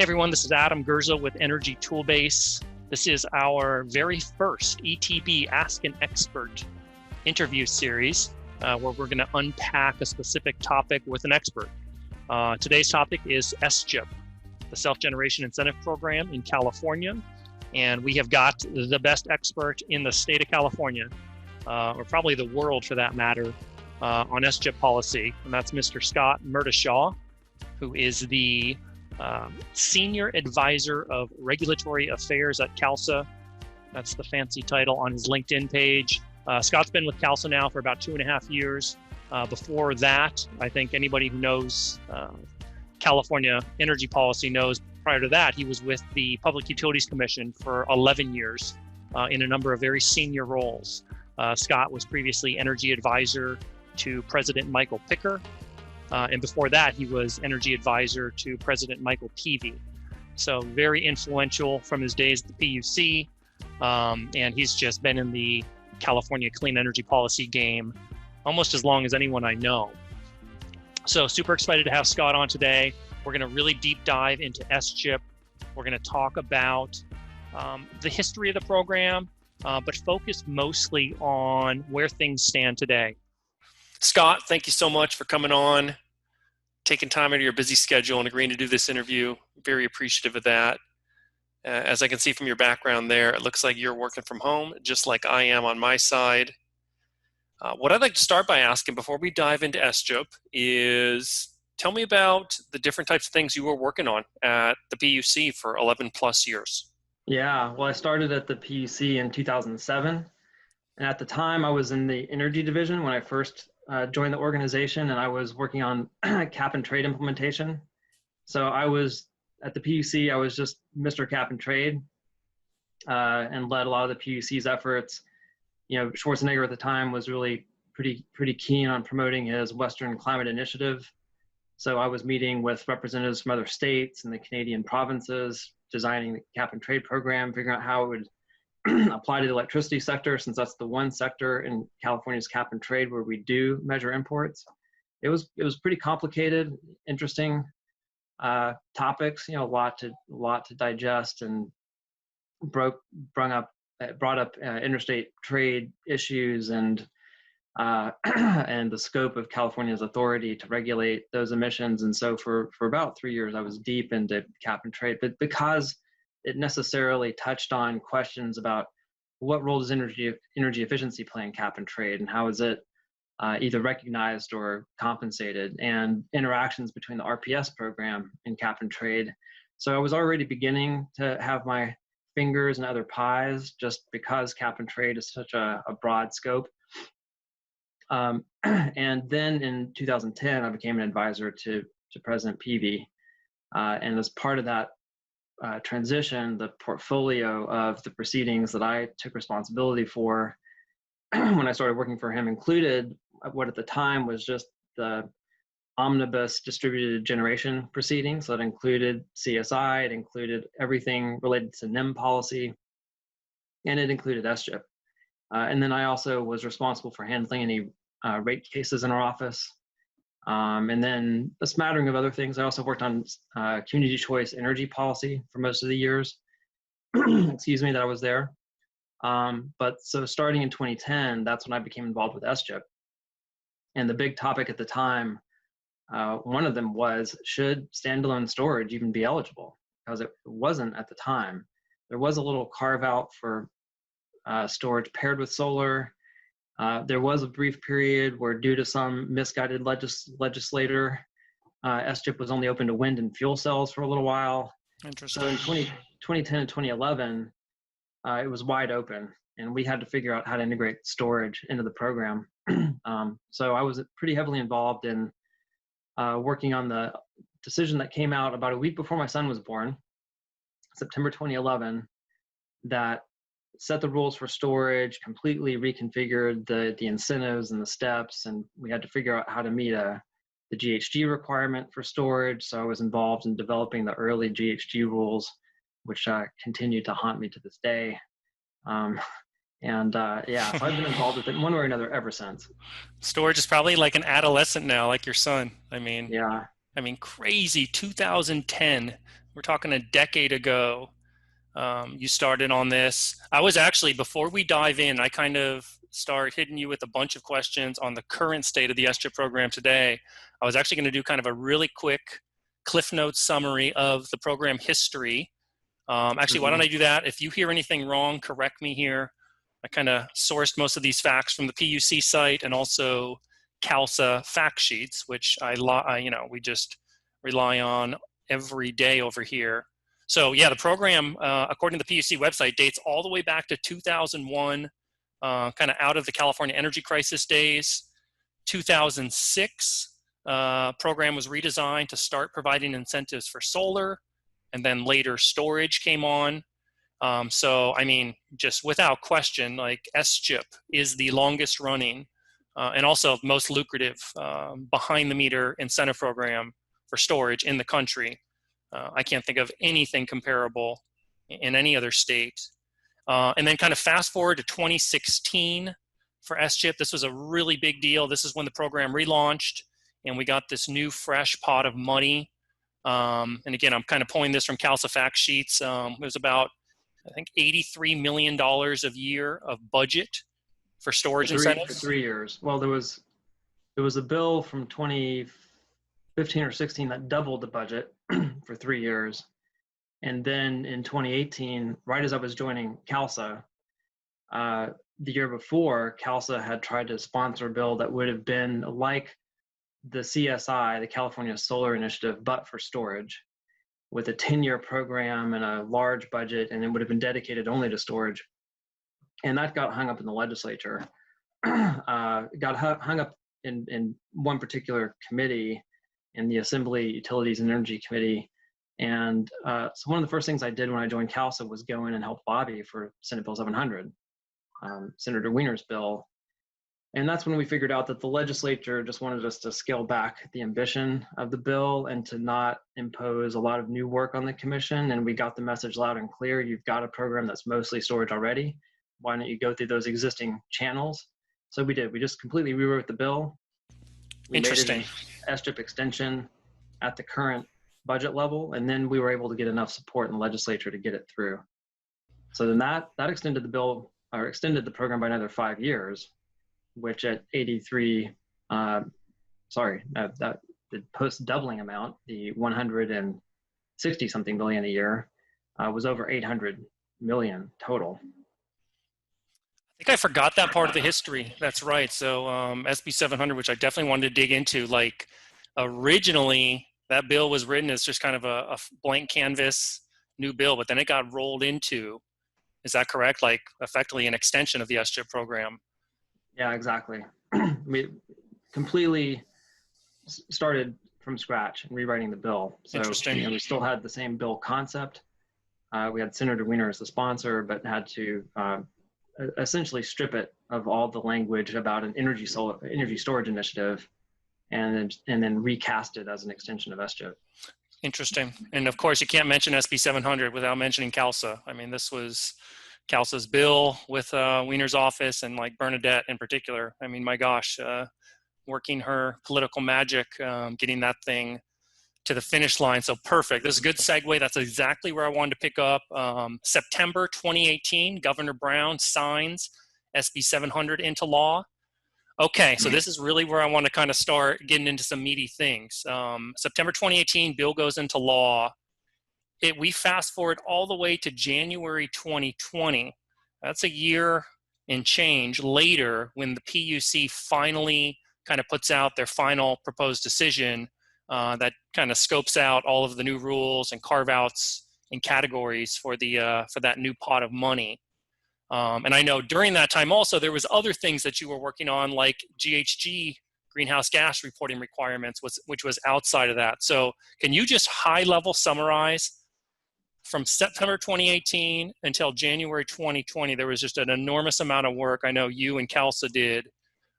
Hey everyone, this is Adam Gerza with Energy Toolbase. This is our very first ETB Ask an Expert interview series where we're going to unpack a specific topic with an expert. Today's topic is SGIP, the Self-Generation Incentive Program in California. And we have got the best expert in the state of California, or probably the world for that matter, on SGIP policy. And that's Mr. Scott Murtishaw, who is the Senior Advisor of Regulatory Affairs at CALSSA. That's the fancy title on his LinkedIn page. Scott's been with CALSSA now for about 2.5 years. Before that, I think anybody who knows California energy policy knows prior to that, he was with the Public Utilities Commission for 11 years in a number of very senior roles. Scott was previously Energy Advisor to President Michael Picker. And before that, he was Energy Advisor to President Michael Peavy. So very influential from his days at the PUC. And he's just been in the California clean energy policy game almost as long as anyone I know. So super excited to have Scott on today. We're going to really deep dive into SGIP. We're going to talk about the history of the program, but focus mostly on where things stand today. Scott, thank you so much for coming on, taking time out of your busy schedule and agreeing to do this interview. Very appreciative of that. As I can see from your background there, it looks like you're working from home, just like I am on my side. What I'd like to start by asking before we dive into SGIP is tell me about the different types of things you were working on at the PUC for 11 plus years. Yeah, well, I started at the PUC in 2007. And at the time, I was in the energy division when I first joined the organization, and I was working on cap and trade implementation. So I was at the PUC, I was just Mr. Cap and Trade and led a lot of the PUC's efforts. You know, Schwarzenegger at the time was really pretty keen on promoting his Western Climate Initiative. So I was meeting with representatives from other states and the Canadian provinces, designing the cap and trade program, figuring out how it would apply to the electricity sector, since that's the one sector in California's cap and trade where we do measure imports. It was pretty complicated, interesting topics, you know, a lot to digest, and brought up interstate trade issues and and the scope of California's authority to regulate those emissions. And so for about 3 years, I was deep into cap and trade, but because it necessarily touched on questions about what role does energy efficiency play in cap and trade, and how is it either recognized or compensated, and interactions between the RPS program and cap and trade. So I was already beginning to have my fingers in other pies, just because cap and trade is such a broad scope. And then in 2010, I became an advisor to President Peavy. And as part of that transition, the portfolio of the proceedings that I took responsibility for when I started working for him included what at the time was just the omnibus distributed generation proceedings. So it included CSI, it included everything related to NIM policy, and it included SGIP. And then I also was responsible for handling any rate cases in our office. And then a smattering of other things. I also worked on community choice energy policy for most of the years, excuse me, that I was there. But so starting in 2010, that's when I became involved with SGIP. And the big topic at the time, one of them was, should standalone storage even be eligible? Because it wasn't at the time. There was a little carve out for storage paired with solar. There was a brief period where, due to some misguided legislator, SGIP was only open to wind and fuel cells for a little while. Interesting. So in 2010 and 2011, it was wide open, and we had to figure out how to integrate storage into the program. So I was pretty heavily involved in working on the decision that came out about a week before my son was born, September 2011, that set the rules for storage, completely reconfigured the incentives and the steps, and we had to figure out how to meet the GHG requirement for storage. So I was involved in developing the early GHG rules, which continue to haunt me to this day. Yeah, so I've been involved with it in one way or another ever since. Storage is probably like an adolescent now, like your son. Yeah. Crazy. 2010, We're talking a decade ago. You started on this. I was actually, before we dive in, I kind of start hitting you with a bunch of questions on the current state of the SGIP program today. I was actually going to do kind of a really quick Cliff Notes summary of the program history. Actually, why don't I do that? If you hear anything wrong, correct me here. I kind of sourced most of these facts from the PUC site and also CALSSA fact sheets, which we just rely on every day over here. So yeah, the program, according to the PUC website, dates all the way back to 2001, kind of out of the California energy crisis days. 2006, program was redesigned to start providing incentives for solar, and then later storage came on. So, I mean, just without question, like SGIP is the longest running and also most lucrative behind the meter incentive program for storage in the country. I can't think of anything comparable in any other state. And then kind of fast forward to 2016 for SGIP. This was a really big deal. This is when the program relaunched and we got this new fresh pot of money. And again, I'm kind of pulling this from CALSSA fact sheets. It was about, I think, $83 million a year of budget for storage incentives. For 3 years. Well, there was a bill from 2015 or 16 that doubled the budget for 3 years. And then in 2018, right as I was joining CALSSA, the year before, CALSSA had tried to sponsor a bill that would have been like the CSI, the California Solar Initiative, but for storage, with a 10-year program and a large budget, and it would have been dedicated only to storage. And that got hung up in the legislature, got hung up in one particular committee, in the Assembly Utilities and Energy Committee. And so one of the first things I did when I joined CALSSA was go in and help lobby for Senate Bill 700, Senator Wiener's bill. And that's when we figured out that the legislature just wanted us to scale back the ambition of the bill and to not impose a lot of new work on the commission. And we got the message loud and clear: you've got a program that's mostly storage already. Why don't you go through those existing channels? So we did. We just completely rewrote the bill. Interesting. SGIP extension at the current budget level, and then we were able to get enough support in the legislature to get it through. So then that extended the bill, or extended the program by another 5 years, which at 83, that the post doubling amount, the 160 something billion a year, was over 800 million total. I think I forgot that part of the history. That's right. So SB 700, which I definitely wanted to dig into, like originally that bill was written as just kind of a blank canvas new bill, but then it got rolled into, is that correct? Like effectively an extension of the SGIP program. Yeah, exactly. We completely started from scratch and rewriting the bill. So Interesting. we still had the same bill concept. We had Senator Wiener as the sponsor, but had to essentially strip it of all the language about an energy storage initiative, and then recast it as an extension of SGIP. Interesting. And of course, you can't mention SB 700 without mentioning CALSSA. I mean, this was CALSSA's bill with Wiener's office and like Bernadette in particular. I mean, my gosh, working her political magic, getting that thing to the finish line. So perfect. This is a good segue. That's exactly where I wanted to pick up. September 2018, Governor Brown signs SB 700 into law. Okay, so this is really where I want to kind of start getting into some meaty things. September 2018, bill goes into law. We fast forward all the way to January 2020. That's a year and change later when the PUC finally kind of puts out their final proposed decision that kind of scopes out all of the new rules and carve-outs and categories for that new pot of money. And I know during that time also there was other things that you were working on, like GHG, greenhouse gas reporting requirements, which was outside of that. So can you just high-level summarize from September 2018 until January 2020, there was just an enormous amount of work. I know you and CALSSA did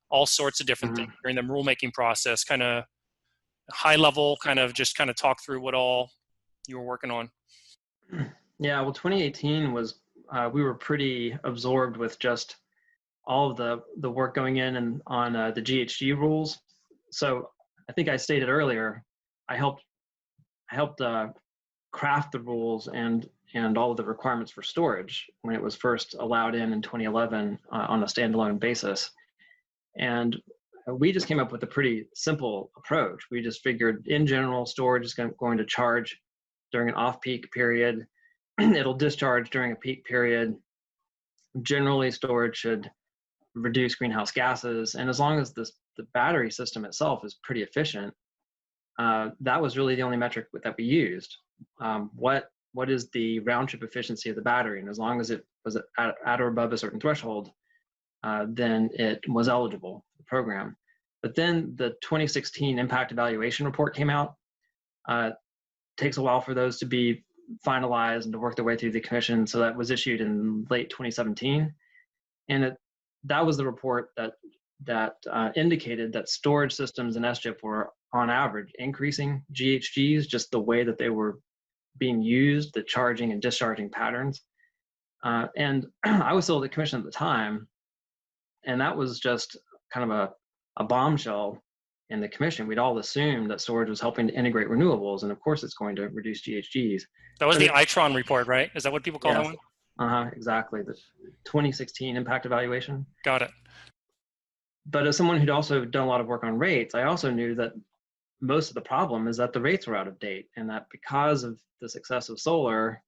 all sorts of different things during the rulemaking process, kind of high level, kind of talk through what all you were working on. Yeah, well, 2018 was, we were pretty absorbed with just all of the work going in and on the GHG rules. So I think I stated earlier, I helped craft the rules and all of the requirements for storage when it was first allowed in 2011 on a standalone basis. And we just came up with a pretty simple approach. We just figured, in general, storage is going to charge during an off-peak period. It'll discharge during a peak period. Generally, storage should reduce greenhouse gases. And as long as the battery system itself is pretty efficient, that was really the only metric that we used. What is the round trip efficiency of the battery? And as long as it was at or above a certain threshold, then it was eligible for the program. But then the 2016 impact evaluation report came out. Takes a while for those to be finalized and to work their way through the commission. So that was issued in late 2017. And that was the report that indicated that storage systems in SGIP were on average increasing GHGs, just the way that they were being used, the charging and discharging patterns. And I was still at the commission at the time, and that was just kind of a bombshell in the commission. We'd all assumed that storage was helping to integrate renewables, and of course it's going to reduce GHGs. That was the ITRON report, right? Is that what people call that one? Exactly. The 2016 impact evaluation. Got it. But as someone who'd also done a lot of work on rates, I also knew that most of the problem is that the rates were out of date, and that because of the success of solar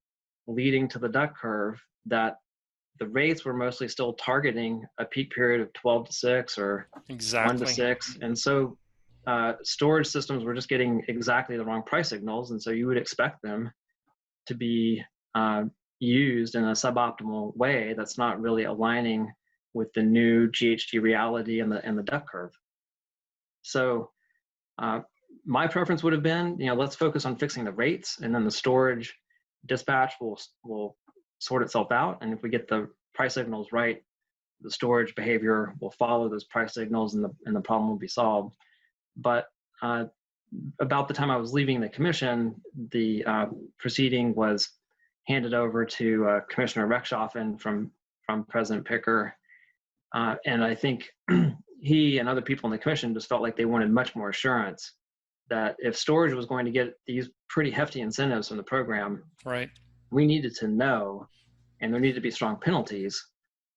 leading to the duck curve, that the rates were mostly still targeting a peak period of 12 to 6 or 1 to 6. And so storage systems were just getting exactly the wrong price signals. And so you would expect them to be used in a suboptimal way that's not really aligning with the new GHG reality and the duck curve. So my preference would have been, let's focus on fixing the rates, and then the storage dispatch will sort itself out. And if we get the price signals right, the storage behavior will follow those price signals, and the problem will be solved. But about the time I was leaving the commission, the proceeding was handed over to Commissioner Rechtschaffen from President Picker. And I think he and other people in the commission just felt like they wanted much more assurance that if storage was going to get these pretty hefty incentives from the program, right, we needed to know, and there needed to be strong penalties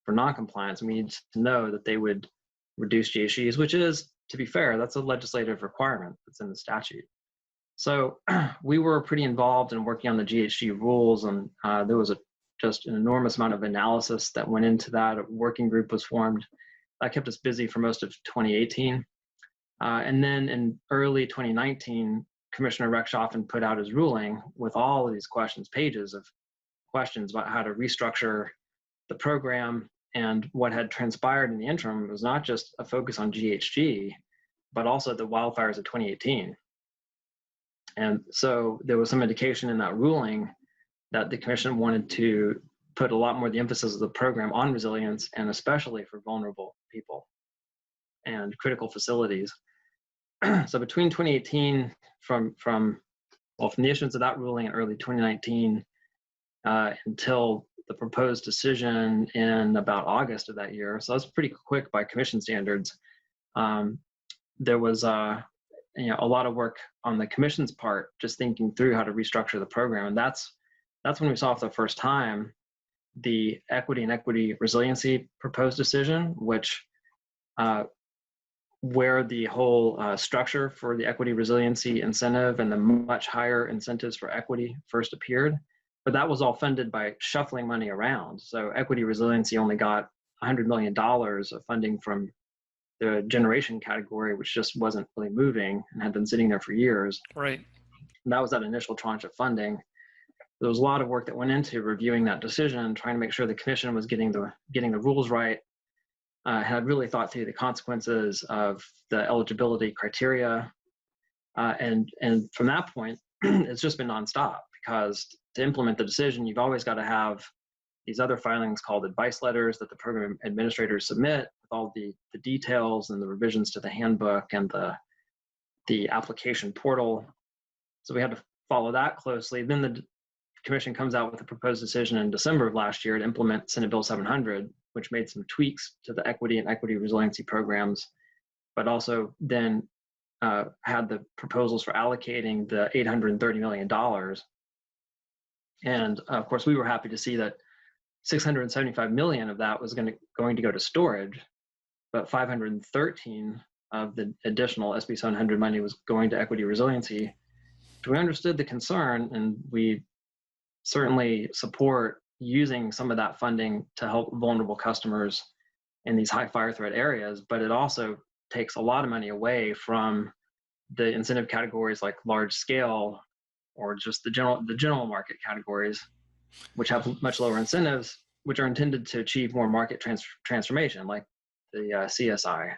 for noncompliance. We needed to know that they would reduce GHGs, which is, to be fair, that's a legislative requirement that's in the statute. So we were pretty involved in working on the GHG rules, and there was just an enormous amount of analysis that went into that. A working group was formed. That kept us busy for most of 2018. And then in early 2019, Commissioner Rechtschaffen put out his ruling with all of these questions, pages of questions about how to restructure the program. And what had transpired in the interim was not just a focus on GHG, but also the wildfires of 2018. And so there was some indication in that ruling that the commission wanted to put a lot more of the emphasis of the program on resilience, and especially for vulnerable people and critical facilities. So between 2018, from the issuance of that ruling in early 2019 until the proposed decision in about August of that year, so that's pretty quick by commission standards, there was a lot of work on the commission's part, just thinking through how to restructure the program. And that's when we saw for the first time the equity and equity resiliency proposed decision, which where the whole structure for the equity resiliency incentive and the much higher incentives for equity first appeared. But that was all funded by shuffling money around. So equity resiliency only got $100 million of funding from the generation category, which just wasn't really moving and had been sitting there for years. Right. And that was that initial tranche of funding. There was a lot of work that went into reviewing that decision, trying to make sure the commission was getting the rules right, had really thought through the consequences of the eligibility criteria. And from that point, it's just been nonstop, because to implement the decision, you've always got to have these other filings called advice letters that the program administrators submit with all the details and the revisions to the handbook and the application portal. So we had to follow that closely. Then the commission comes out with a proposed decision in December of last year to implement Senate Bill 700, which made some tweaks to the equity and equity resiliency programs, but also then had the proposals for allocating the $830 million And of course, we were happy to see that 675 million of that was going to go to storage, but 513 of the additional SB 700 money was going to equity resiliency. So we understood the concern, and we certainly support using some of that funding to help vulnerable customers in these high fire threat areas, but it also takes a lot of money away from the incentive categories like large scale or just the general market categories, which have much lower incentives, which are intended to achieve more market transformation, like the CSI.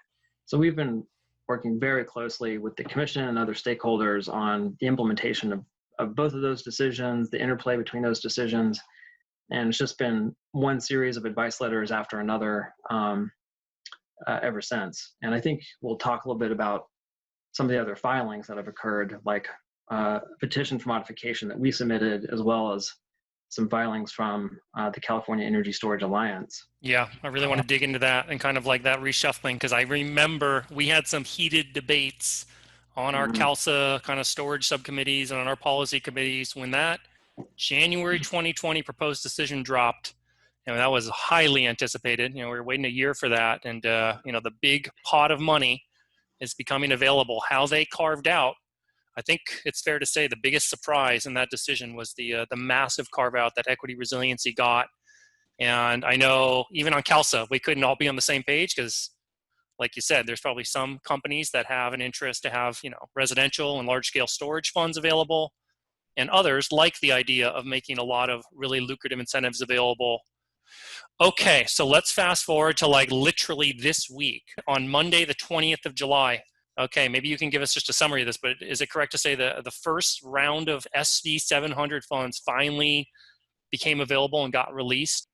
So we've been working very closely with the Commission and other stakeholders on the implementation of both of those decisions, the interplay between those decisions, and it's just been one series of advice letters after another ever since. And I think we'll talk a little bit about some of the other filings that have occurred, like a petition for modification that we submitted, as well as some filings from the California Energy Storage Alliance. Yeah, I really want to dig into that and kind of like that reshuffling, because I remember we had some heated debates on our CALSSA kind of storage subcommittees and on our policy committees when that January 2020 proposed decision dropped. And that was highly anticipated. We were waiting a year for that. And, the big pot of money is becoming available. How they carved out, I think it's fair to say the biggest surprise in that decision was the massive carve out that Equity Resiliency got. And I know even on CALSSA, we couldn't all be on the same page because, like you said, there's probably some companies that have an interest to have, residential and large scale storage funds available, and others like the idea of making a lot of really lucrative incentives available. Okay, so let's fast forward to like literally this week on Monday, the 20th of July. Okay, maybe you can give us just a summary of this, but is it correct to say that the first round of SV 700 funds finally became available and got released?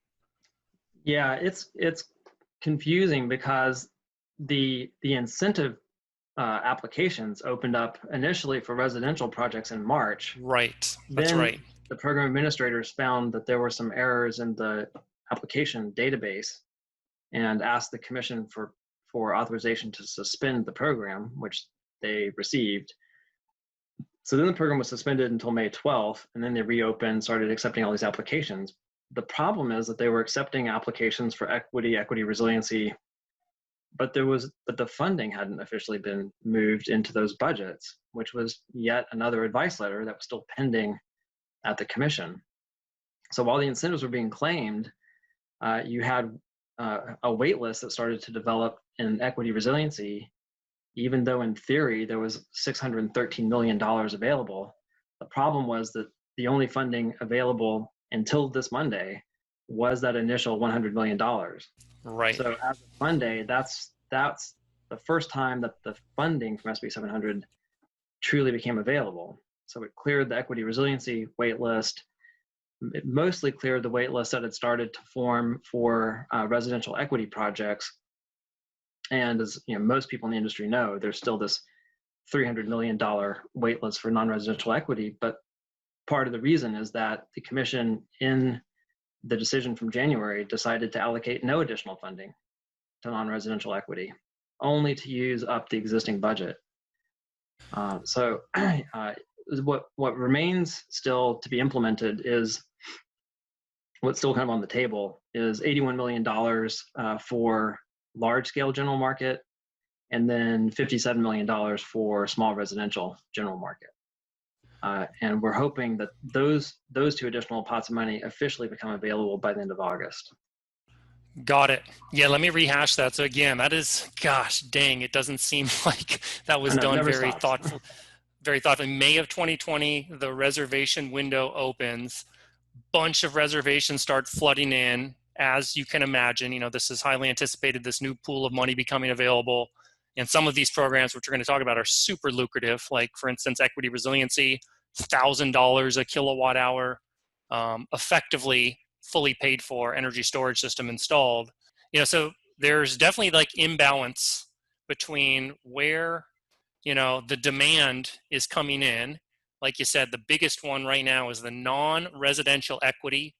Yeah, it's confusing because the incentive applications opened up initially for residential projects in March. Right, that's then right. The program administrators found that there were some errors in the application database and asked the Commission for authorization to suspend the program, which they received. So then the program was suspended until May 12th, and then they reopened, started accepting all these applications. The problem is that they were accepting applications for equity resiliency, but the funding hadn't officially been moved into those budgets, which was yet another advice letter that was still pending at the Commission. So while the incentives were being claimed, you had a wait list that started to develop in equity resiliency, even though in theory there was $613 million available. The problem was that the only funding available until this Monday was that initial $100 million. Right. So as of Monday, that's the first time that the funding from SB 700 truly became available. So it cleared the equity resiliency wait list. It mostly cleared the wait list that had started to form for residential equity projects. And as most people in the industry know, there's still this $300 million wait list for non-residential equity. But part of the reason is that the Commission, in the decision from January, decided to allocate no additional funding to non-residential equity, only to use up the existing budget. So what remains still to be implemented is what's still kind of on the table is $81 million for large-scale general market, and then $57 million for small residential general market. And we're hoping that those two additional pots of money officially become available by the end of August. Got it. Yeah, let me rehash that. So again, that is, gosh, dang, it doesn't seem like that was done very thoughtfully. Very thoughtfully. May of 2020, the reservation window opens. Bunch of reservations start flooding in. As you can imagine, this is highly anticipated, this new pool of money becoming available. And some of these programs, which we're going to talk about, are super lucrative. Like, for instance, equity resiliency, $1,000 a kilowatt hour, effectively fully paid for energy storage system installed. So there's definitely like imbalance between where, the demand is coming in. Like you said, the biggest one right now is the non-residential equity.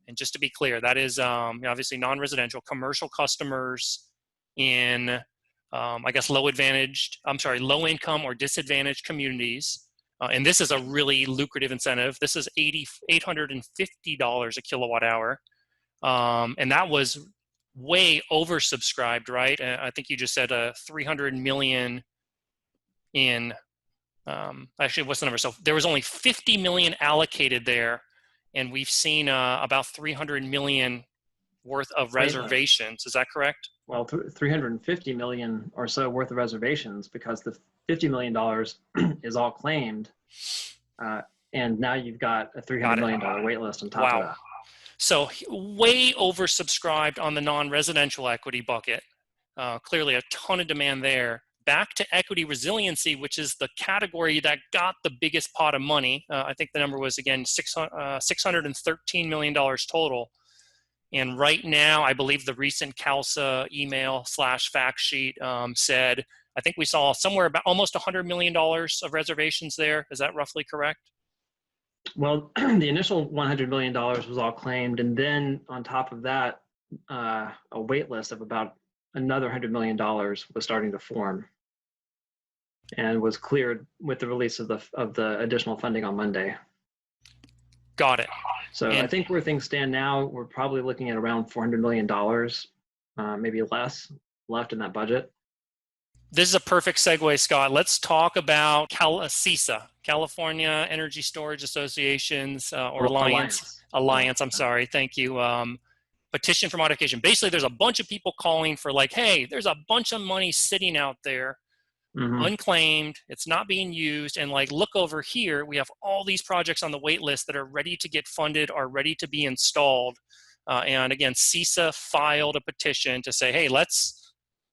And just to be clear, that is obviously non-residential commercial customers in, low income or disadvantaged communities. And this is a really lucrative incentive. This is $850 a kilowatt hour. And that was way oversubscribed, right? I think you just said 300 million in, actually, what's the number? So there was only 50 million allocated there, and we've seen about 300 million worth of reservations. Is that correct? Well, 350 million or so worth of reservations, because the $50 million is all claimed. And now you've got a $300 million wait list on top of that. So way oversubscribed on the non-residential equity bucket. Clearly a ton of demand there. Back to equity resiliency, which is the category that got the biggest pot of money. I think the number was, again, $613 million total. And right now, I believe the recent CALSSA email/fact sheet said, I think we saw somewhere about almost $100 million of reservations there. Is that roughly correct? Well, the initial $100 million was all claimed. And then on top of that, a wait list of about another $100 million was starting to form and was cleared with the release of the additional funding on Monday. Got it. So I think where things stand now, we're probably looking at around $400 million, maybe less, left in that budget. This is a perfect segue, Scott. Let's talk about CESA, California Energy Storage Associations or Alliance. I'm sorry. Thank you. Petition for modification. Basically, there's a bunch of people calling for like, hey, there's a bunch of money sitting out there, unclaimed. It's not being used. And like, look over here. We have all these projects on the wait list that are ready to get funded, are ready to be installed. And again, CESA filed a petition to say, hey, let's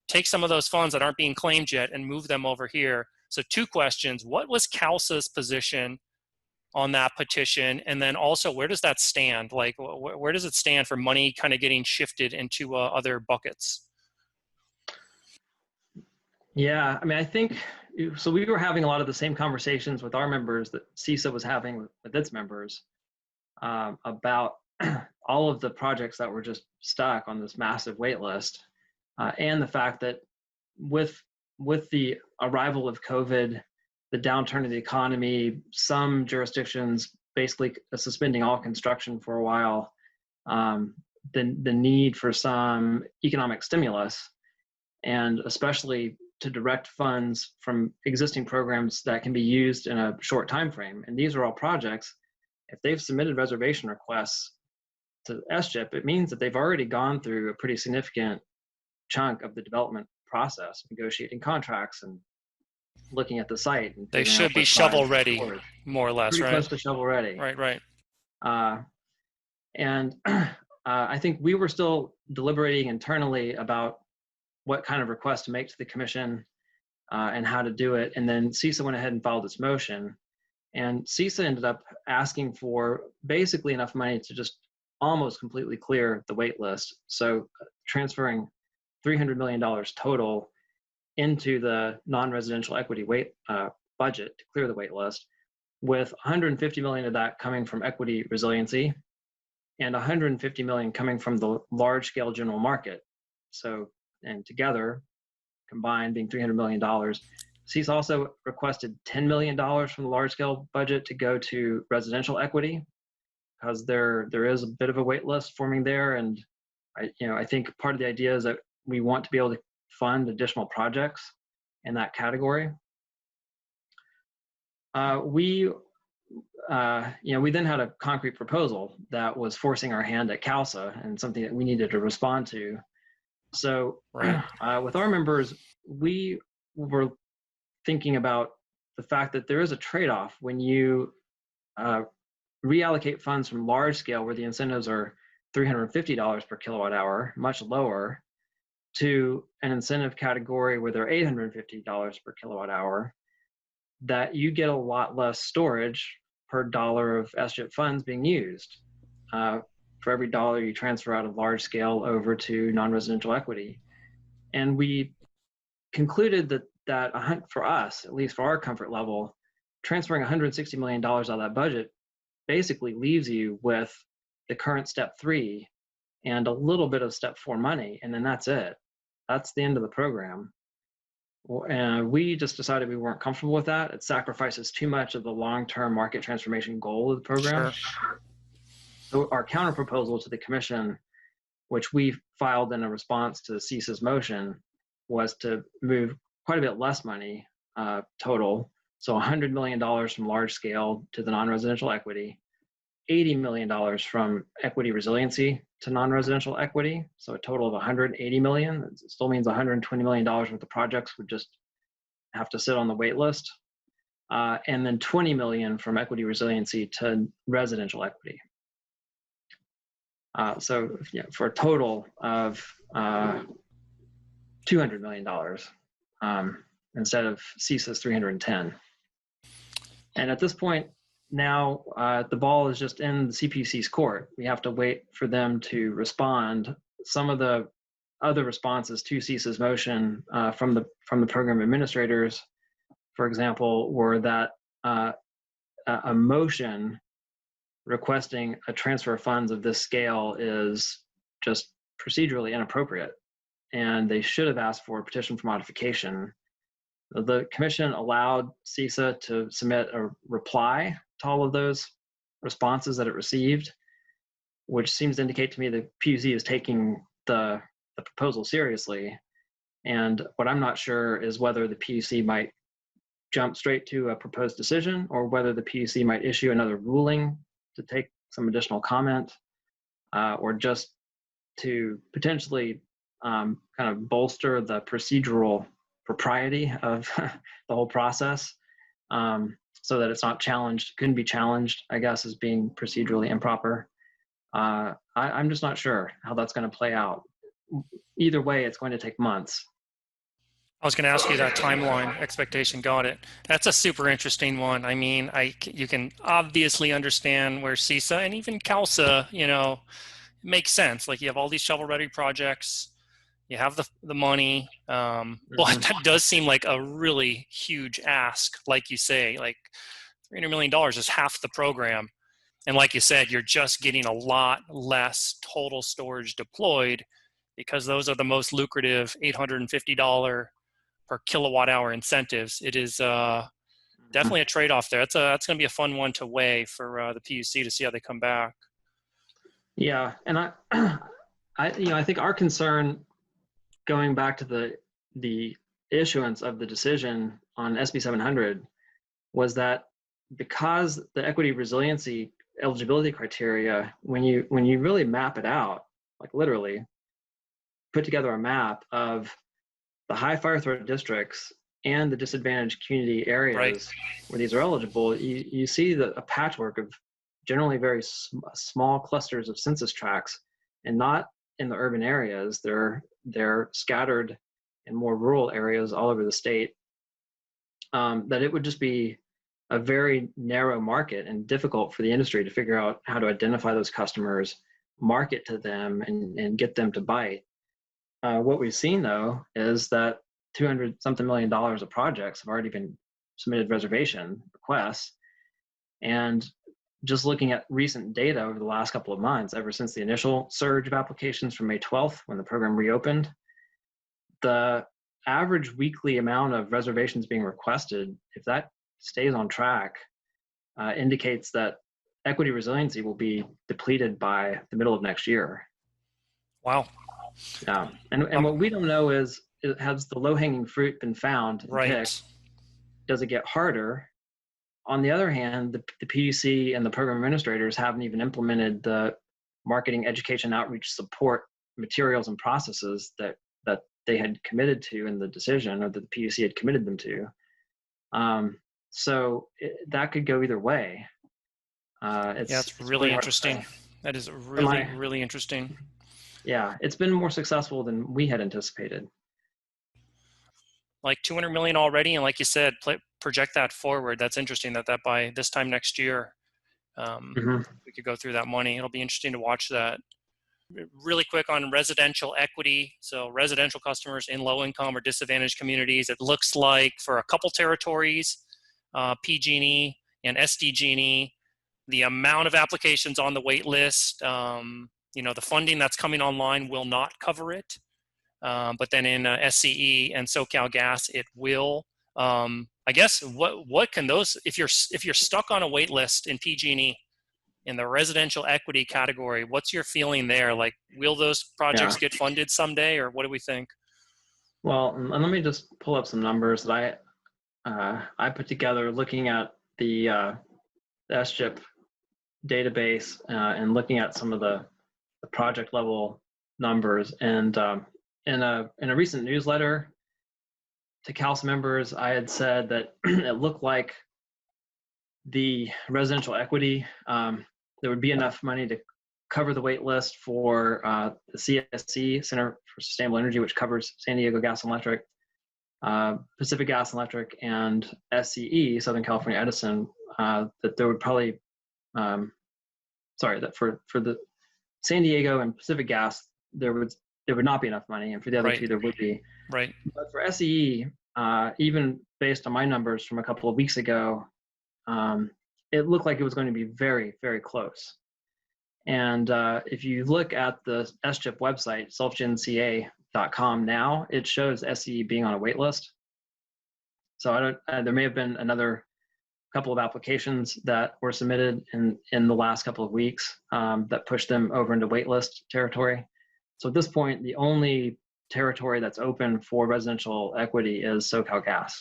take some of those funds that aren't being claimed yet and move them over here. So 2 questions. What was CALSSA's position on that petition? And then also, where does that stand? Like, where does it stand for money kind of getting shifted into other buckets? Yeah, I mean, I think, so we were having a lot of the same conversations with our members that CESA was having with its members about all of the projects that were just stuck on this massive wait list. And the fact that with the arrival of COVID, the downturn of the economy, some jurisdictions basically suspending all construction for a while, the need for some economic stimulus, and especially to direct funds from existing programs that can be used in a short time frame. And these are all projects, if they've submitted reservation requests to SGIP, it means that they've already gone through a pretty significant chunk of the development process, negotiating contracts and looking at the site. And they should be shovel ready, more or less, right? Close to shovel ready. Right. And I think we were still deliberating internally about what kind of request to make to the commission and how to do it. And then CESA went ahead and filed its motion. And CESA ended up asking for basically enough money to just almost completely clear the wait list. So transferring $300 million total into the non-residential equity budget to clear the wait list, with $150 million of that coming from equity resiliency and $150 million coming from the large-scale general market. So, and together, combined being $300 million. CESA also requested $10 million from the large-scale budget to go to residential equity, because there is a bit of a wait list forming there. And I think part of the idea is that we want to be able to fund additional projects in that category. We then had a concrete proposal that was forcing our hand at CALSSA and something that we needed to respond to. So with our members, we were thinking about the fact that there is a trade-off when you reallocate funds from large scale, where the incentives are $350 per kilowatt hour, much lower, to an incentive category where they're $850 per kilowatt hour, that you get a lot less storage per dollar of SGIP funds being used for every dollar you transfer out of large scale over to non-residential equity. And we concluded that for us, at least for our comfort level, transferring $160 million out of that budget basically leaves you with the current step 3 and a little bit of step 4 money, and then that's it. That's the end of the program. And we just decided we weren't comfortable with that. It sacrifices too much of the long-term market transformation goal of the program. Sure. So our counter proposal to the commission, which we filed in a response to CESA's motion, was to move quite a bit less money total. So $100 million from large scale to the non-residential equity, $80 million from equity resiliency to non-residential equity. So a total of $180 million. It still means $120 million worth of projects would just have to sit on the wait list. And then $20 million from equity resiliency to residential equity. So for a total of $200 million instead of CESA's 310. And at this point, now the ball is just in the CPUC's court. We have to wait for them to respond. Some of the other responses to CESA's motion from the program administrators, for example, were that a motion requesting a transfer of funds of this scale is just procedurally inappropriate, and they should have asked for a petition for modification. The commission allowed CESA to submit a reply to all of those responses that it received, which seems to indicate to me the PUC is taking the proposal seriously. And what I'm not sure is whether the PUC might jump straight to a proposed decision or whether the PUC might issue another ruling to take some additional comment or just to potentially kind of bolster the procedural propriety of the whole process so that it's not challenged, couldn't be challenged, I guess, as being procedurally improper. I'm just not sure how that's going to play out. Either way, it's going to take months. I was going to ask you that timeline expectation. Got it. That's a super interesting one. I mean, you can obviously understand where CESA and even CALSSA, it makes sense. Like you have all these shovel-ready projects, you have the money, but that does seem like a really huge ask. Like you say, like $300 million is half the program. And like you said, you're just getting a lot less total storage deployed because those are the most lucrative $850 per kilowatt hour incentives. It is definitely a trade-off there. That's going to be a fun one to weigh for the PUC to see how they come back. Yeah, and I think our concern, going back to the issuance of the decision on SB 700, was that because the equity resiliency eligibility criteria, when you really map it out, like literally put together a map of the high fire threat districts and the disadvantaged community areas where these are eligible, you see a patchwork of generally very small clusters of census tracts, and not in the urban areas. They're scattered in more rural areas all over the state. That it would just be a very narrow market and difficult for the industry to figure out how to identify those customers, market to them, and get them to bite. What we've seen, though, is that $200-something million of projects have already been submitted reservation requests. And just looking at recent data over the last couple of months, ever since the initial surge of applications from May 12th, when the program reopened, the average weekly amount of reservations being requested, if that stays on track, indicates that equity resiliency will be depleted by the middle of next year. Wow. Yeah, and what we don't know is, has the low-hanging fruit been found and picked? Does it get harder? On the other hand, the PUC and the program administrators haven't even implemented the marketing, education, outreach support materials and processes that they had committed to in the decision, or that the PUC had committed them to. So that could go either way. It's really interesting. That is really interesting. Yeah, it's been more successful than we had anticipated. Like 200 million already, and like you said, project that forward. That's interesting that by this time next year, we could go through that money. It'll be interesting to watch that. Really quick on residential equity. So residential customers in low-income or disadvantaged communities, it looks like for a couple territories, PG&E and SDG&E, the amount of applications on the wait list, the funding that's coming online will not cover it. but then in SCE and SoCalGas, it will. I guess what can those, if you're stuck on a wait list in PG&E in the residential equity category, what's your feeling there? Like, will those projects get funded someday, or what do we think? Well, and let me just pull up some numbers that I put together looking at the SGIP database and looking at some of the project level numbers. And in a recent newsletter to CALSSA members, I had said that it looked like the residential equity, there would be enough money to cover the wait list for the CSE, Center for Sustainable Energy, which covers San Diego Gas and Electric, Pacific Gas and Electric, and SCE, Southern California Edison, that there would probably, that for the San Diego and Pacific Gas, there would not be enough money, and for the other two, there would be. Right. But for SCE, even based on my numbers from a couple of weeks ago, it looked like it was going to be very, very close. And if you look at the SGIP website, selfgenca.com now, it shows SCE being on a wait list. So there may have been another couple of applications that were submitted in the last couple of weeks that pushed them over into waitlist territory. So at this point, the only territory that's open for residential equity is SoCalGas.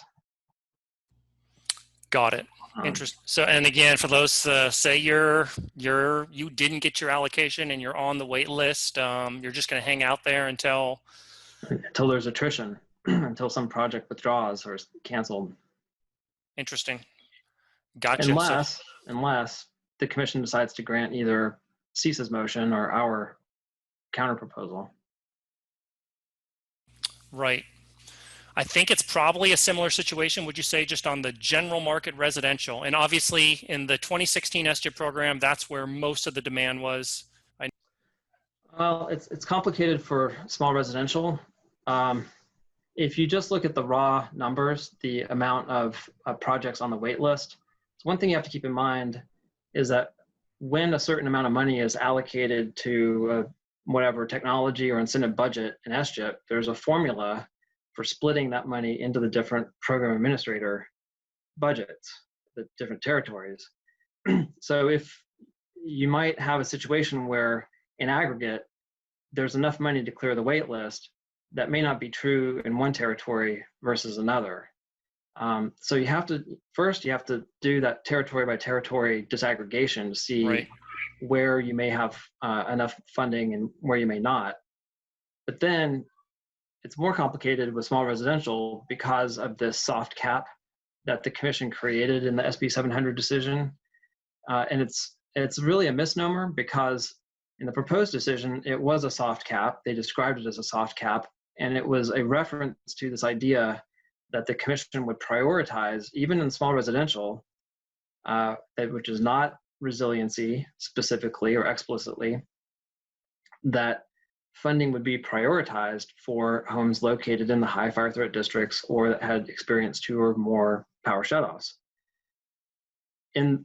Got it. Interesting. So, and again, for those say you didn't get your allocation and you're on the wait list, you're just going to hang out there until there's attrition, until some project withdraws or is canceled. Interesting. Gotcha. Unless the commission decides to grant either CESA's motion or our counter proposal. Right. I think it's probably a similar situation, would you say, just on the general market residential? And obviously in the 2016 SGIP program, that's where most of the demand was. Well, it's complicated for small residential. If you just look at the raw numbers, the amount of projects on the wait list, so one thing you have to keep in mind is that when a certain amount of money is allocated to whatever technology or incentive budget in SGIP, there's a formula for splitting that money into the different program administrator budgets, the different territories. So if you might have a situation where in aggregate, there's enough money to clear the wait list, that may not be true in one territory versus another. So you have to do that territory by territory disaggregation to see where you may have enough funding and where you may not. But then it's more complicated with small residential because of this soft cap that the commission created in the SB 700 decision. And it's really a misnomer because in the proposed decision, it was a soft cap. They described it as a soft cap, and it was a reference to this idea that the commission would prioritize, even in small residential, which is not resiliency specifically or explicitly, that funding would be prioritized for homes located in the high fire threat districts or that had experienced 2 or more power shutoffs. In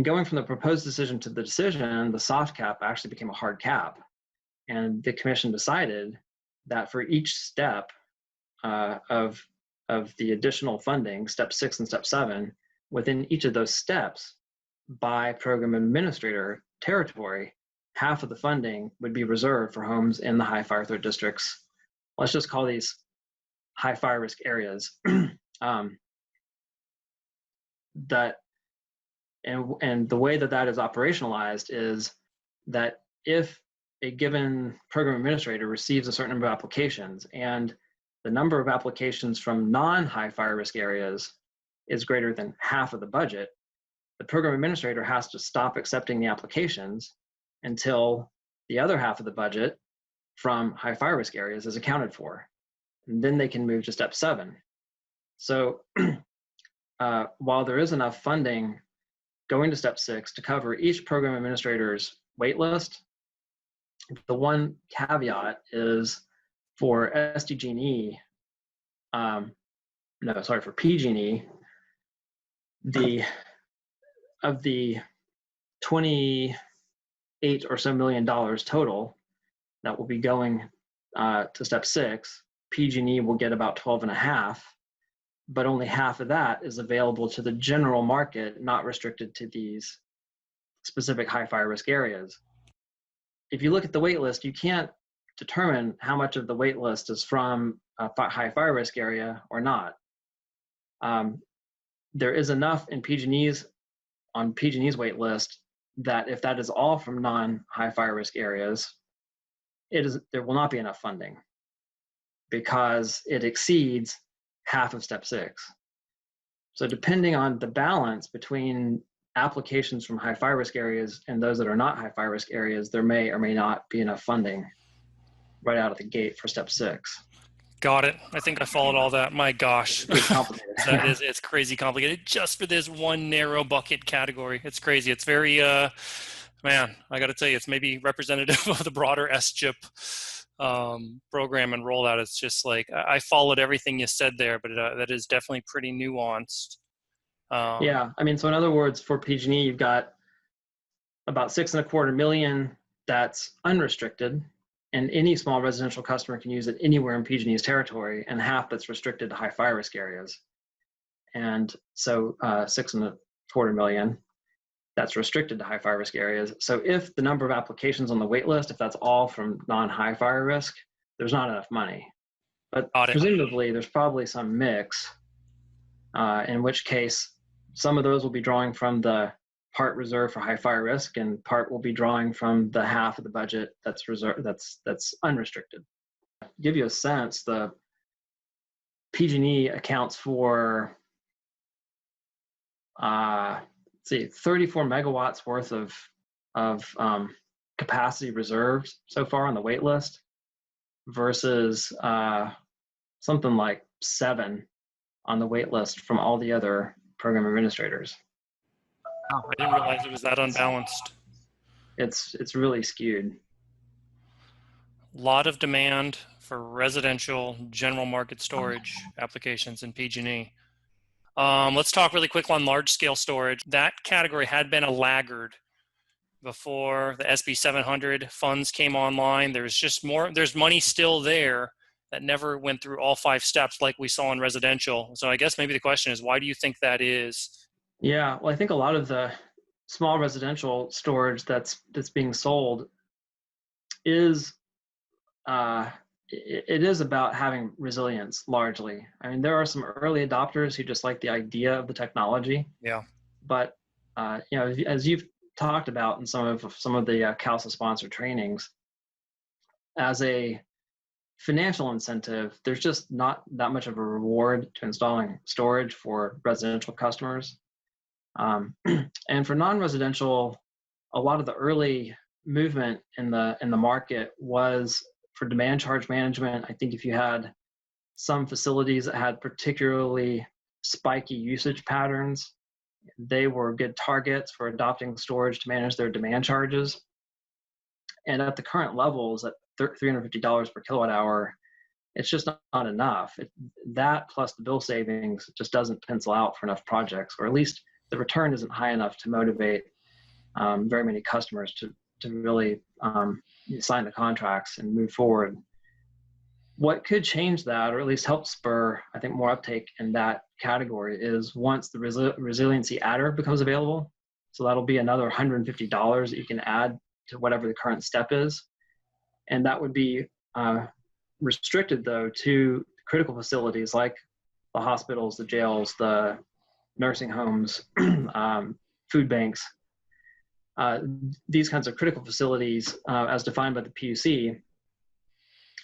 going from the proposed decision to the decision, the soft cap actually became a hard cap. And the commission decided that for each step of the additional funding, step 6 and step 7, within each of those steps by program administrator territory, half of the funding would be reserved for homes in the high fire threat districts. Let's just call these high fire risk areas. And the way that is operationalized is that if a given program administrator receives a certain number of applications and the number of applications from non-high fire risk areas is greater than half of the budget, the program administrator has to stop accepting the applications until the other half of the budget from high fire risk areas is accounted for. And then they can move to step 7. So while there is enough funding going to step 6 to cover each program administrator's wait list, the one caveat is for SDG&E, for PG&E, of the $28 or so million total that will be going to step 6, PG&E will get about 12.5, but only half of that is available to the general market, not restricted to these specific high fire risk areas. If you look at the wait list, you can't determine how much of the wait list is from a high fire risk area or not. There is enough in on PG&E's wait list that if that is all from non-high fire risk areas, there will not be enough funding because it exceeds half of step 6. So depending on the balance between applications from high fire risk areas and those that are not high fire risk areas, there may or may not be enough funding right out of the gate for step 6. Got it. I think I followed all that. My gosh. It's complicated. It's crazy complicated just for this one narrow bucket category. It's crazy. It's very, man, I got to tell you, it's maybe representative of the broader SGIP program and rollout. It's just like, I followed everything you said there, but that is definitely pretty nuanced. Yeah. I mean, so in other words, for PG&E, you've got about $6.25 million that's unrestricted, and any small residential customer can use it anywhere in PG&E's territory, and half that's restricted to high fire risk areas. And so $6.25 million that's restricted to high fire risk areas. So if the number of applications on the wait list, if that's all from non-high fire risk, there's not enough money. But presumably there's probably some mix, in which case some of those will be drawing from the part reserved for high fire risk, and part will be drawing from the half of the budget that's reserved, that's unrestricted. To give you a sense, the PG&E accounts for 34 megawatts worth of capacity reserved so far on the wait list, versus something like 7 on the wait list from all the other program administrators. Oh, I didn't realize it was that unbalanced. It's really skewed. A lot of demand for residential general market storage applications in PG&E. Let's talk really quick on large scale storage. That category had been a laggard before the SB 700 funds came online. There's money still there that never went through all 5 steps like we saw in residential. So I guess maybe the question is, why do you think that is? Yeah, well, I think a lot of the small residential storage that's being sold is it is about having resilience largely. I mean, there are some early adopters who just like the idea of the technology. Yeah. But as you've talked about in some of the CALSSA sponsored trainings, as a financial incentive, there's just not that much of a reward to installing storage for residential customers. And for non-residential, a lot of the early movement in the market was for demand charge management. I think if you had some facilities that had particularly spiky usage patterns, they were good targets for adopting storage to manage their demand charges. And at the current levels, at $350 per kilowatt hour, it's just not enough. That plus the bill savings just doesn't pencil out for enough projects, or at least the return isn't high enough to motivate very many customers to really sign the contracts and move forward. What could change that, or at least help spur, I think, more uptake in that category, is once the resiliency adder becomes available. So that'll be another $150 that you can add to whatever the current step is. And that would be restricted, though, to critical facilities like the hospitals, the jails, the nursing homes, food banks, these kinds of critical facilities as defined by the PUC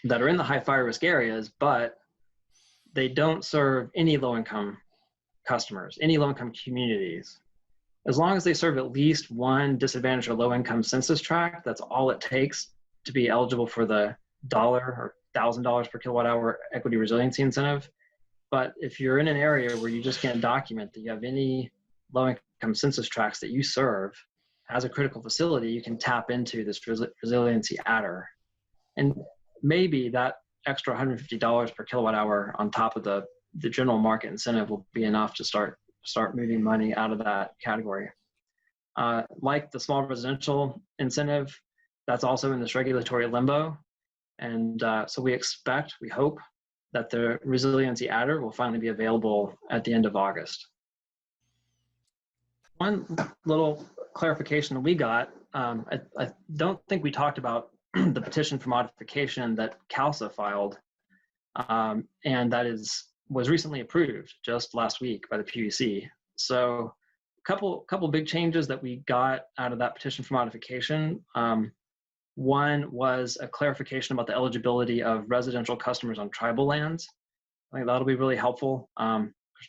that are in the high fire risk areas, but they don't serve any low-income customers, any low-income communities. As long as they serve at least one disadvantaged or low-income census tract, that's all it takes to be eligible for the $1 or $1,000 per kilowatt hour equity resiliency incentive. But if you're in an area where you just can't document that you have any low-income census tracts that you serve as a critical facility, you can tap into this resiliency adder. And maybe that extra $150 per kilowatt hour on top of the general market incentive will be enough to start moving money out of that category. Like the small residential incentive, that's also in this regulatory limbo. And so we hope that the resiliency adder will finally be available at the end of August. One little clarification that we got, I don't think we talked about the petition for modification that CALSSA filed, and that was recently approved just last week by the PUC. So couple big changes that we got out of that petition for modification. One was a clarification about the eligibility of residential customers on tribal lands. I think that'll be really helpful.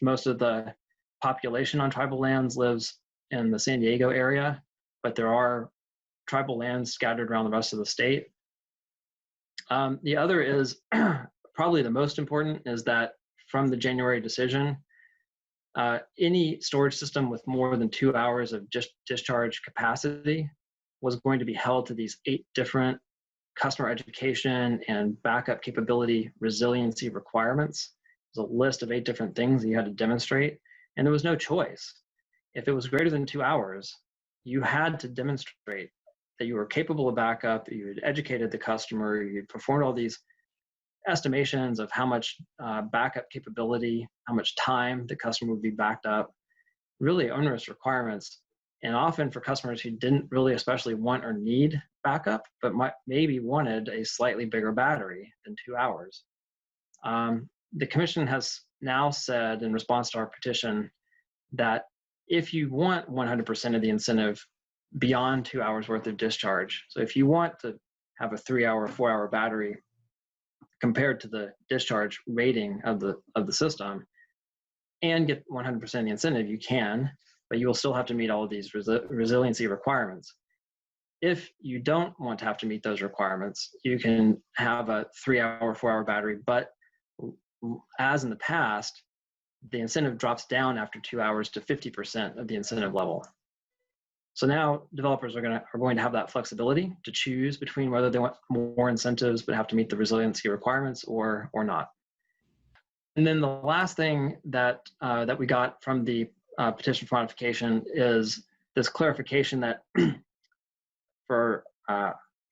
Most of the population on tribal lands lives in the San Diego area, but there are tribal lands scattered around the rest of the state. The other is probably the most important, is that from the January decision, any storage system with more than 2 hours of discharge capacity was going to be held to these 8 different customer education and backup capability resiliency requirements. There's a list of 8 different things that you had to demonstrate, and there was no choice. If it was greater than 2 hours, you had to demonstrate that you were capable of backup, that you had educated the customer, you had performed all these estimations of how much backup capability, how much time the customer would be backed up, really onerous requirements. And often for customers who didn't really especially want or need backup, but maybe wanted a slightly bigger battery than 2 hours. The commission has now said in response to our petition that if you want 100% of the incentive beyond 2 hours worth of discharge, so if you want to have a 3-hour, 4-hour battery compared to the discharge rating of the system and get 100% of the incentive, you can, but you will still have to meet all of these resiliency requirements. If you don't want to have to meet those requirements, you can have a 3-hour, 4-hour battery, but as in the past, the incentive drops down after 2 hours to 50% of the incentive level. So now developers are going to have that flexibility to choose between whether they want more incentives but have to meet the resiliency requirements or not. And then the last thing that we got from the petition for modification is this clarification that for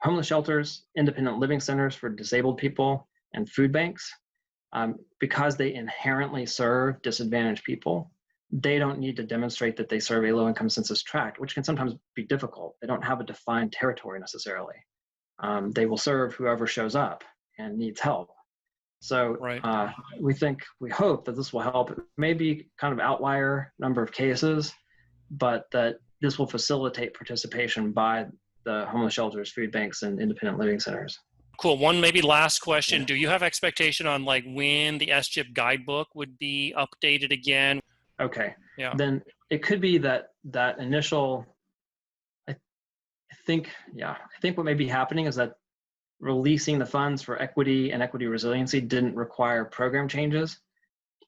homeless shelters, independent living centers for disabled people, and food banks, because they inherently serve disadvantaged people, they don't need to demonstrate that they serve a low-income census tract, which can sometimes be difficult. They don't have a defined territory necessarily. They will serve whoever shows up and needs help. So right. We hope that this will help. It may be kind of outlier number of cases, but that this will facilitate participation by the homeless shelters, food banks, and independent living centers. Cool. One maybe last question. Yeah. Do you have expectation on like when the SGIP guidebook would be updated again? Okay. Yeah. Then it could be that initial, I think what may be happening is that releasing the funds for equity and equity resiliency didn't require program changes,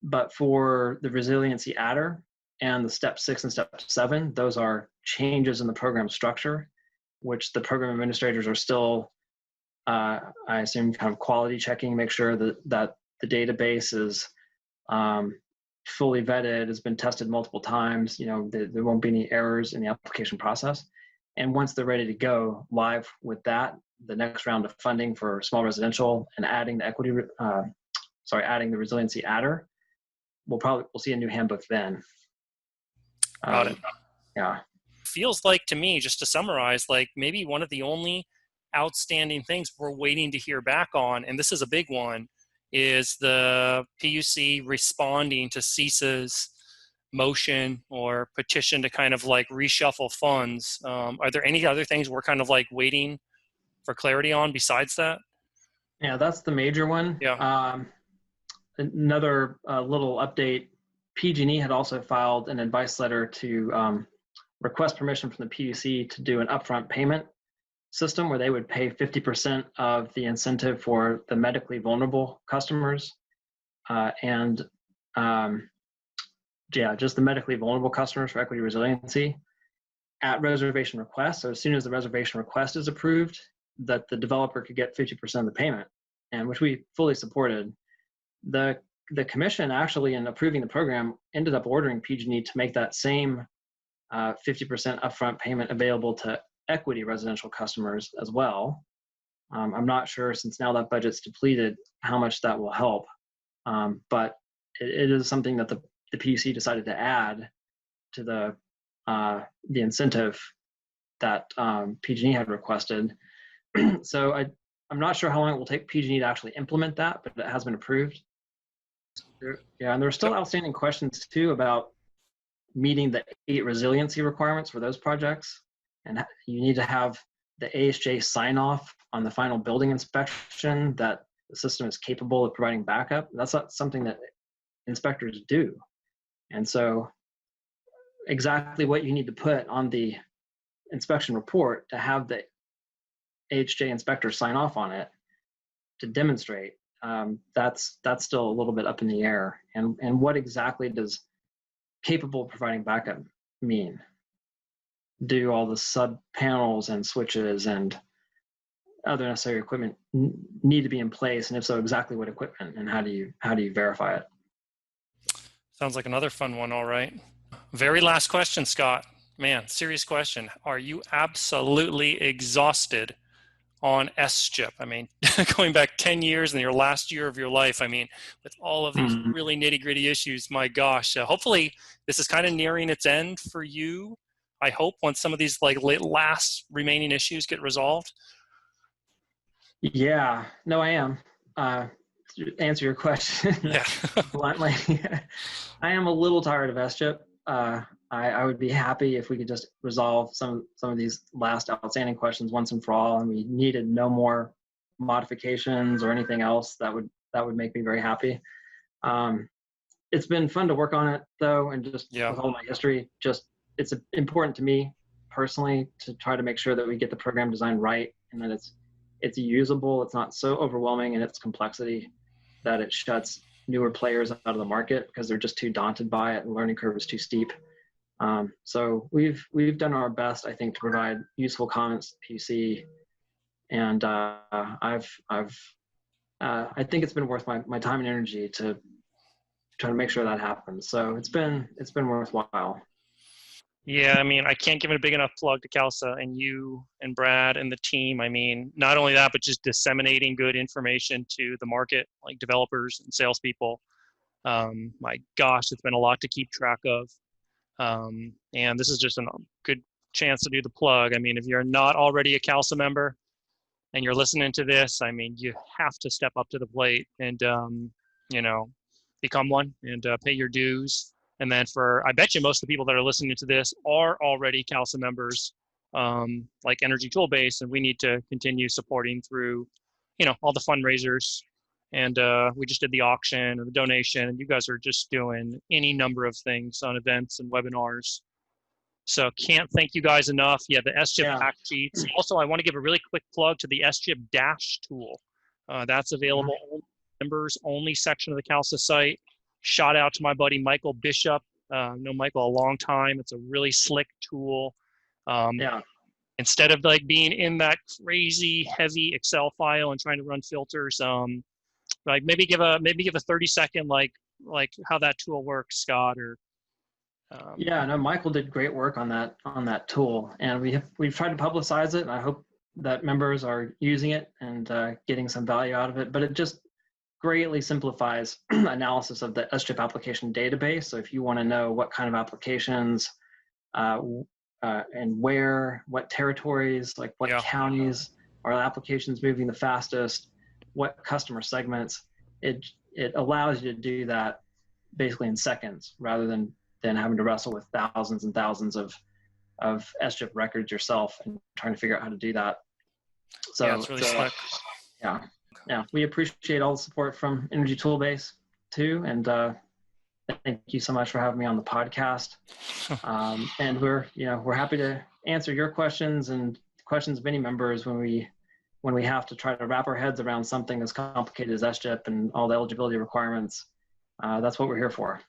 but for the resiliency adder and the step 6 and step 7, those are changes in the program structure, which the program administrators are still, I assume, kind of quality checking, make sure that the database is fully vetted, has been tested multiple times, there won't be any errors in the application process. And once they're ready to go live with that, the next round of funding for small residential and adding the adding the resiliency adder, we'll see a new handbook then. Got it. Yeah. Feels like to me, just to summarize, like maybe one of the only outstanding things we're waiting to hear back on, and this is a big one, is the PUC responding to CESA's motion or petition to kind of like reshuffle funds. Are there any other things we're kind of like waiting for clarity on besides that? Yeah, that's the major one. Yeah. Another little update, PG&E had also filed an advice letter to request permission from the PUC to do an upfront payment system where they would pay 50% of the incentive for the medically vulnerable customers just the medically vulnerable customers for equity resiliency at reservation request. So as soon as the reservation request is approved, that the developer could get 50% of the payment, and which we fully supported. The commission actually, in approving the program, ended up ordering PG&E to make that same 50% upfront payment available to equity residential customers as well. I'm not sure, since now that budget's depleted, how much that will help. But it is something that the PUC decided to add to the incentive that PG&E had requested. So I'm not sure how long it will take PG&E to actually implement that, but it has been approved. And there are still outstanding questions too about meeting the 8 resiliency requirements for those projects. And you need to have the ASJ sign off on the final building inspection that the system is capable of providing backup. That's not something that inspectors do. And so exactly what you need to put on the inspection report to have the AHJ inspector sign off on it to demonstrate, that's still a little bit up in the air. And what exactly does capable of providing backup mean? Do all the sub panels and switches and other necessary equipment need to be in place? And if so, exactly what equipment, and how do you verify it? Sounds like another fun one. All right. Very last question, Scott. Man, serious question. Are you absolutely exhausted on SGIP? I mean, going back 10 years in your last year of your life, I mean, with all of these really nitty-gritty issues, my gosh, hopefully this is kind of nearing its end for you. I hope, once some of these last remaining issues get resolved. Yeah, no, I am. To answer your question, yeah. bluntly, I am a little tired of SGIP. I would be happy if we could just resolve some of these last outstanding questions once and for all, and we needed no more modifications or anything else. That would make me very happy. It's been fun to work on it though, and just with all my history, it's important to me personally to try to make sure that we get the program design right, and that it's usable. It's not so overwhelming in its complexity that it shuts newer players out of the market because they're just too daunted by it and the learning curve is too steep. So we've done our best, I think, to provide useful comments to PUC, and I think it's been worth my time and energy to try to make sure that happens. So it's been worthwhile. Yeah, I mean, I can't give it a big enough plug to CALSSA and you and Brad and the team. I mean, not only that, but just disseminating good information to the market, like developers and salespeople. My gosh, it's been a lot to keep track of. And this is just a good chance to do the plug. I mean, if you're not already a CALSSA member and you're listening to this, I mean, you have to step up to the plate and, become one and pay your dues. And then I bet you most of the people that are listening to this are already CALSSA members, like Energy Toolbase, and we need to continue supporting through, all the fundraisers. And we just did the auction and the donation, and you guys are just doing any number of things on events and webinars. So can't thank you guys enough. Yeah, the SGIP fact sheets. Also, I want to give a really quick plug to the SGIP Dash tool. That's available on the members only section of the CALSSA site. Shout out to my buddy Michael Bishop. Know Michael a long time. It's a really slick tool. Instead of being in that crazy heavy Excel file and trying to run filters, maybe give a 30-second like how that tool works, Scott. Or no, Michael did great work on that tool, and we've tried to publicize it, and I hope that members are using it and getting some value out of it. But it just greatly simplifies analysis of the SGIP application database. So if you want to know what kind of applications and what territories, like what counties are applications moving the fastest, what customer segments, it allows you to do that basically in seconds rather than having to wrestle with thousands and thousands of SGIP records yourself and trying to figure out how to do that. So it's really slick. Yeah, we appreciate all the support from Energy Toolbase too, and thank you so much for having me on the podcast. And we're happy to answer your questions and questions of any members when we have to try to wrap our heads around something as complicated as SGIP and all the eligibility requirements. That's what we're here for.